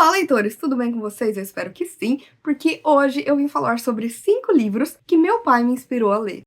Olá, leitores! Tudo bem com vocês? Eu espero que sim, porque hoje eu vim falar sobre 5 livros que meu pai me inspirou a ler.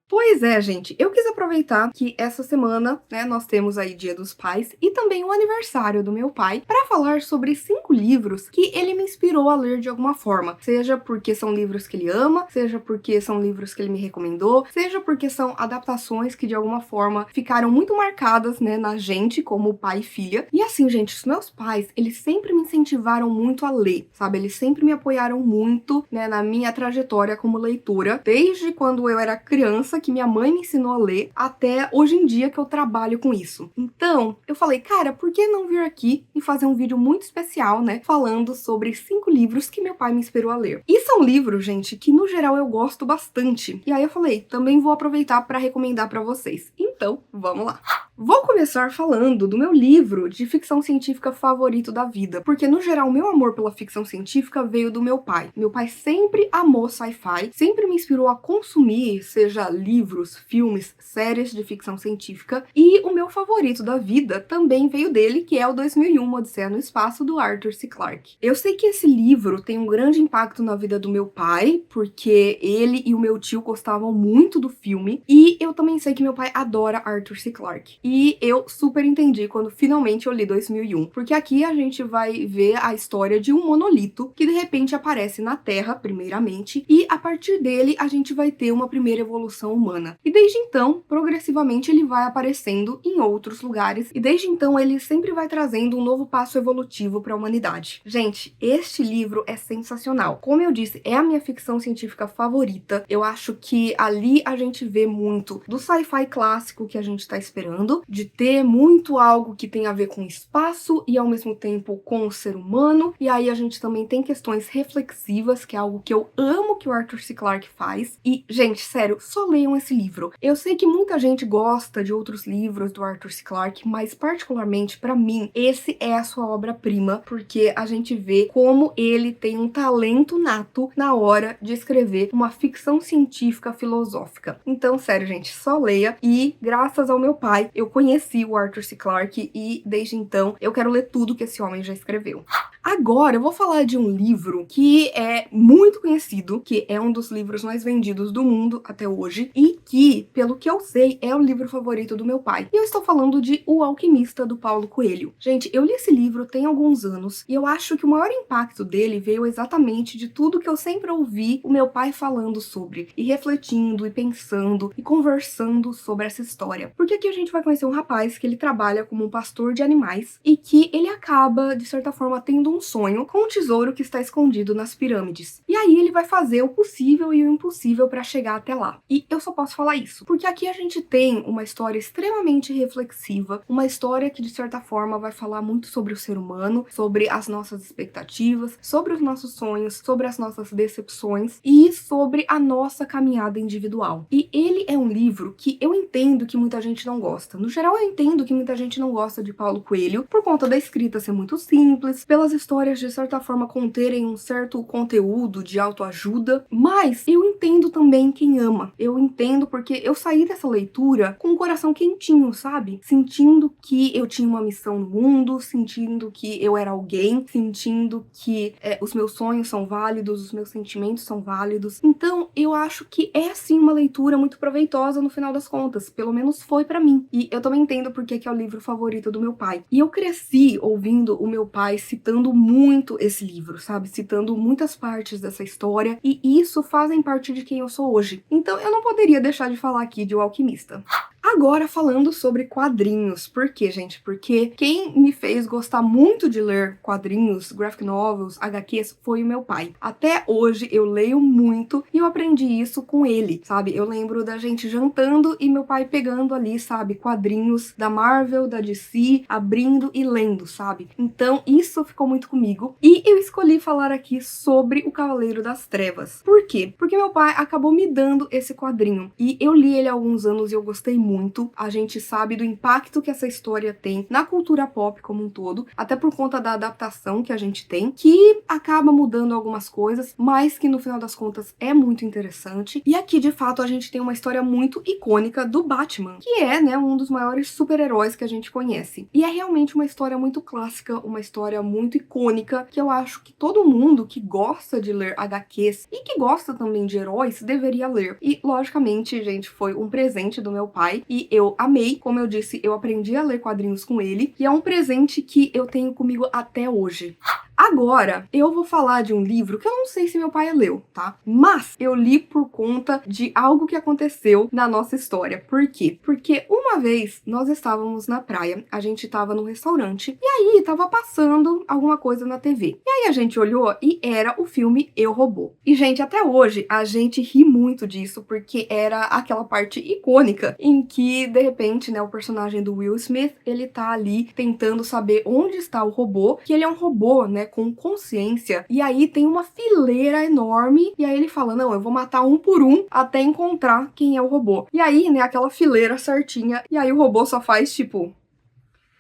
Pois é, gente, eu quis aproveitar que essa semana, né, nós temos aí Dia dos Pais e também o aniversário do meu pai, para falar sobre 5 livros que ele me inspirou a ler de alguma forma, seja porque são livros que ele ama, seja porque são livros que ele me recomendou, seja porque são adaptações que de alguma forma ficaram muito marcadas, né, na gente como pai e filha. E assim, gente, os meus pais, eles sempre me incentivaram muito a ler, sabe? Eles sempre me apoiaram muito, né, na minha trajetória como leitora, desde quando eu era criança, que minha mãe me ensinou a ler, até hoje em dia que eu trabalho com isso. Então, eu falei, cara, por que não vir aqui e fazer um vídeo muito especial, né, falando sobre 5 livros que meu pai me inspirou a ler. E são livros, gente, que no geral eu gosto bastante. E aí eu falei, também vou aproveitar para recomendar para vocês. Então, vamos lá. Vou começar falando do meu livro de ficção científica favorito da vida, porque no geral meu amor pela ficção científica veio do meu pai. Meu pai sempre amou sci-fi, sempre me inspirou a consumir, seja livros, filmes, séries de ficção científica, e o meu favorito da vida também veio dele, que é o 2001, Odisseia no Espaço, do Arthur C. Clarke. Eu sei que esse livro tem um grande impacto na vida do meu pai, porque ele e o meu tio gostavam muito do filme, e eu também sei que meu pai adora Arthur C. Clarke. E eu super entendi quando finalmente eu li 2001, porque aqui a gente vai ver a história de um monolito que de repente aparece na Terra, primeiramente, e a partir dele a gente vai ter uma primeira evolução humana. E desde então, progressivamente ele vai aparecendo em outros lugares, e desde então ele sempre vai trazendo um novo passo evolutivo para a humanidade. Gente, este livro é sensacional. Como eu disse, é a minha ficção científica favorita. Eu acho que ali a gente vê muito do sci-fi clássico que a gente tá esperando, de ter muito algo que tem a ver com espaço e ao mesmo tempo com o ser humano. E aí a gente também tem questões reflexivas, que é algo que eu amo que o Arthur C. Clarke faz. E, gente, sério, só leiam esse livro. Eu sei que muita gente gosta de outros livros do Arthur C. Clarke, mas particularmente pra mim, esse é a sua obra-prima, porque a gente vê como ele tem um talento nato na hora de escrever uma ficção científica filosófica. Então, sério, gente, só leia. E graças ao meu pai, eu conheci o Arthur C. Clarke e desde então eu quero ler tudo que esse homem já escreveu. Agora eu vou falar de um livro que é muito conhecido, que é um dos livros mais vendidos do mundo até hoje e que, pelo que eu sei, é o livro favorito do meu pai. E eu estou falando de O Alquimista, do Paulo Coelho. Gente, eu li esse livro tem alguns anos e eu acho que o maior impacto dele veio exatamente de tudo que eu sempre ouvi o meu pai falando sobre, e refletindo, e pensando, e conversando sobre essa história. Porque aqui a gente vai conhecer um rapaz que ele trabalha como um pastor de animais e que ele acaba, de certa forma, tendo um sonho com um tesouro que está escondido nas pirâmides. E aí ele vai fazer o possível e o impossível para chegar até lá. E eu só posso falar isso, porque aqui a gente tem uma história extremamente reflexiva, uma história que de certa forma vai falar muito sobre o ser humano, sobre as nossas expectativas, sobre os nossos sonhos, sobre as nossas decepções e sobre a nossa caminhada individual. E ele é um livro que eu entendo que muita gente não gosta. No geral, eu entendo que muita gente não gosta de Paulo Coelho por conta da escrita ser muito simples, pelas histórias de certa forma conterem um certo conteúdo de autoajuda, mas eu entendo também quem ama. Eu entendo porque eu saí dessa leitura com o coração quentinho, sabe? Sentindo que eu tinha uma missão no mundo, sentindo que eu era alguém, sentindo que os meus sonhos são válidos, os meus sentimentos são válidos. Então, eu acho que é sim uma leitura muito proveitosa no final das contas, pelo menos foi pra mim. E eu também entendo porque que é o livro favorito do meu pai. E eu cresci ouvindo o meu pai citando muito esse livro, sabe? Citando muitas partes dessa história, e isso fazem parte de quem eu sou hoje. Então eu não poderia deixar de falar aqui de O Alquimista. Agora falando sobre quadrinhos. Por quê, gente? Porque quem me fez gostar muito de ler quadrinhos, graphic novels, HQs, foi o meu pai. Até hoje eu leio muito e eu aprendi isso com ele, sabe? Eu lembro da gente jantando e meu pai pegando ali, sabe, quadrinhos da Marvel, da DC, abrindo e lendo, sabe? Então isso ficou muito comigo. E eu escolhi falar aqui sobre O Cavaleiro das Trevas. Por quê? Porque meu pai acabou me dando esse quadrinho e eu li ele há alguns anos e eu gostei muito. muito, a gente sabe do impacto que essa história tem na cultura pop como um todo, até por conta da adaptação que a gente tem, que acaba mudando algumas coisas, mas que no final das contas é muito interessante. E aqui, de fato, a gente tem uma história muito icônica do Batman, que é, né, um dos maiores super-heróis que a gente conhece. E é realmente uma história muito clássica, uma história muito icônica, que eu acho que todo mundo que gosta de ler HQs e que gosta também de heróis deveria ler. E, logicamente, gente, foi um presente do meu pai e eu amei. Como eu disse, eu aprendi a ler quadrinhos com ele e é um presente que eu tenho comigo até hoje. Agora, eu vou falar de um livro que eu não sei se meu pai leu, tá? Mas eu li por conta de algo que aconteceu na nossa história. Por quê? Porque uma vez nós estávamos na praia, a gente estava no restaurante e aí tava passando alguma coisa na TV. E aí a gente olhou e era o filme Eu, Robô. E, gente, até hoje a gente ri muito disso porque era aquela parte icônica em que, de repente, né, o personagem do Will Smith, ele tá ali tentando saber onde está o robô, que ele é um robô, né, com consciência, e aí tem uma fileira enorme, e aí ele fala, não, eu vou matar um por um até encontrar quem é o robô. E aí, né, aquela fileira certinha, e aí o robô só faz, tipo...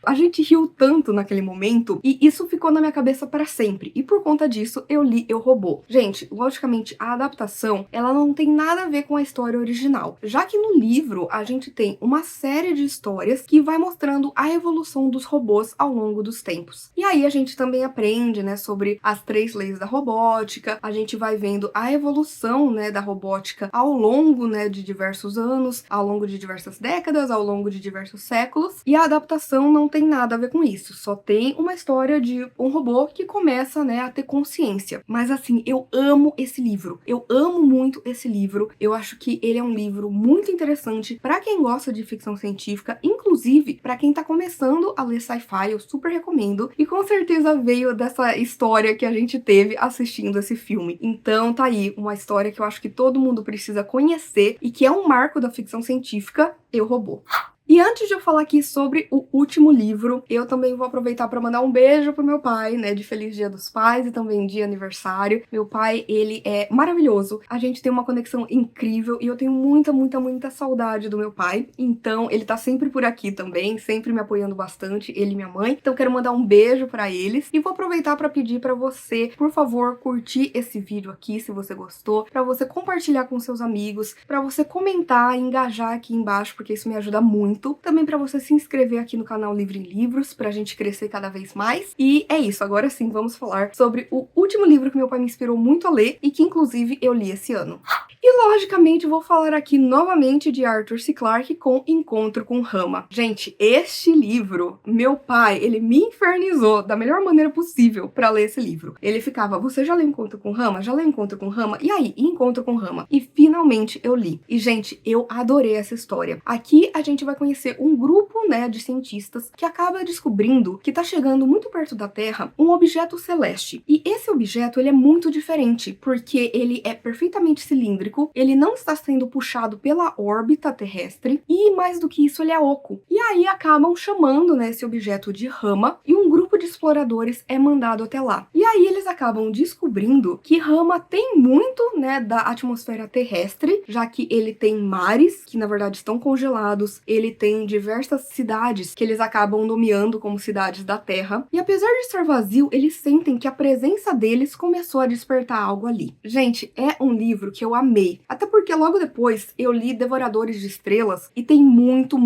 A gente riu tanto naquele momento e isso ficou na minha cabeça para sempre. E por conta disso, eu li Eu, Robô. Gente, logicamente, a adaptação, ela não tem nada a ver com a história original. Já que no livro, a gente tem uma série de histórias que vai mostrando a evolução dos robôs ao longo dos tempos. E aí a gente também aprende, né, sobre as 3 leis da robótica, a gente vai vendo a evolução, né, da robótica ao longo, né, de diversos anos, ao longo de diversas décadas, ao longo de diversos séculos. E a adaptação não tem nada a ver com isso, só tem uma história de um robô que começa, né, a ter consciência. Mas assim, eu amo esse livro, eu amo muito esse livro, eu acho que ele é um livro muito interessante pra quem gosta de ficção científica, inclusive pra quem tá começando a ler sci-fi, eu super recomendo, e com certeza veio dessa história que a gente teve assistindo esse filme. Então tá aí, uma história que eu acho que todo mundo precisa conhecer e que é um marco da ficção científica, Eu, Robô. E antes de eu falar aqui sobre o último livro, eu também vou aproveitar para mandar um beijo pro meu pai, né, de Feliz Dia dos Pais e também de aniversário. Meu pai, ele é maravilhoso, a gente tem uma conexão incrível e eu tenho muita saudade do meu pai. Então, ele tá sempre por aqui também, sempre me apoiando bastante, ele e minha mãe. Então, quero mandar um beijo para eles e vou aproveitar para pedir para você, por favor, curtir esse vídeo aqui, se você gostou, para você compartilhar com seus amigos, para você comentar e engajar aqui embaixo, porque isso me ajuda muito. Também para você se inscrever aqui no canal Livre em Livros, pra gente crescer cada vez mais. E é isso, agora sim vamos falar sobre o último livro que meu pai me inspirou muito a ler e que inclusive eu li esse ano. E logicamente vou falar aqui novamente de Arthur C. Clarke com Encontro com Rama. Gente, este livro, meu pai, ele me infernizou da melhor maneira possível pra ler esse livro. Ele ficava, você já leu Encontro com Rama? Já leu Encontro com Rama? E aí, Encontro com Rama? E finalmente eu li. E gente, eu adorei essa história. Aqui a gente vai conhecer um grupo, né, de cientistas que acaba descobrindo que tá chegando muito perto da Terra um objeto celeste. E esse objeto, ele é muito diferente, porque ele é perfeitamente cilíndrico, ele não está sendo puxado pela órbita terrestre e, mais do que isso, ele é oco. E aí acabam chamando, né, esse objeto de Rama e um grupo de exploradores é mandado até lá. E aí eles acabam descobrindo que Rama tem muito, né, da atmosfera terrestre, já que ele tem mares, que na verdade estão congelados, ele tem diversas cidades que eles acabam nomeando como cidades da Terra. E apesar de estar vazio, eles sentem que a presença deles começou a despertar algo ali. Gente, é um livro que eu amei. Até porque logo depois eu li Devoradores de Estrelas e tem muito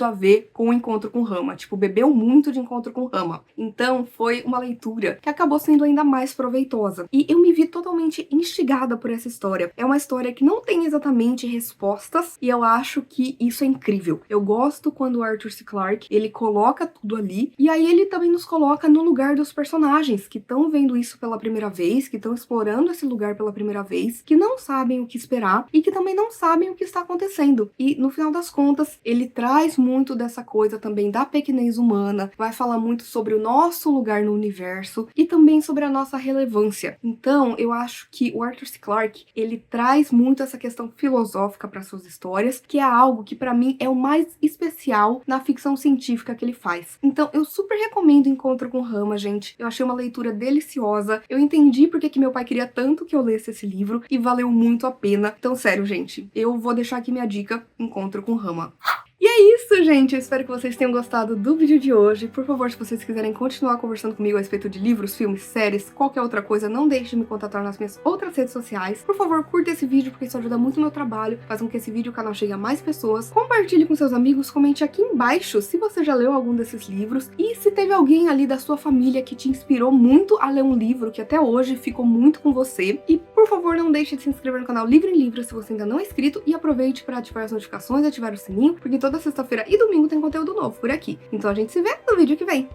a ver com o Encontro com Rama. Tipo, bebeu muito de Encontro com Rama. Então foi uma leitura que acabou sendo ainda mais proveitosa. E eu me vi totalmente instigada por essa história. É uma história que não tem exatamente respostas e eu acho que isso é incrível. Eu gosto quando o Arthur C. Clarke, ele coloca tudo ali e aí ele também nos coloca no lugar dos personagens que estão vendo isso pela primeira vez, que estão explorando esse lugar pela primeira vez, que não sabem o que esperar e que também não sabem o que está acontecendo. E no final das contas, ele traz muito dessa coisa também da pequenez humana, vai falar muito sobre o nosso lugar no universo e também sobre a nossa relevância. Então, eu acho que o Arthur C. Clarke, ele traz muito essa questão filosófica para suas histórias, que é algo que para mim é o mais especial na ficção científica que ele faz. Então, eu super recomendo Encontro com Rama, gente. Eu achei uma leitura deliciosa. Eu entendi porque que meu pai queria tanto que eu lesse esse livro e valeu muito a pena. Então, sério, gente, eu vou deixar aqui minha dica, Encontro com Rama. E é isso, gente. Eu espero que vocês tenham gostado do vídeo de hoje. Por favor, se vocês quiserem continuar conversando comigo a respeito de livros, filmes, séries, qualquer outra coisa, não deixe de me contatar nas minhas outras redes sociais. Por favor, curta esse vídeo, porque isso ajuda muito o meu trabalho, faz com que esse vídeo e o canal chegue a mais pessoas. Compartilhe com seus amigos, comente aqui embaixo se você já leu algum desses livros e se teve alguém ali da sua família que te inspirou muito a ler um livro que até hoje ficou muito com você. E, por favor, não deixe de se inscrever no canal Livro em Livro se você ainda não é inscrito e aproveite para ativar as notificações e ativar o sininho, porque toda sexta-feira e domingo tem conteúdo novo por aqui. Então a gente se vê no vídeo que vem.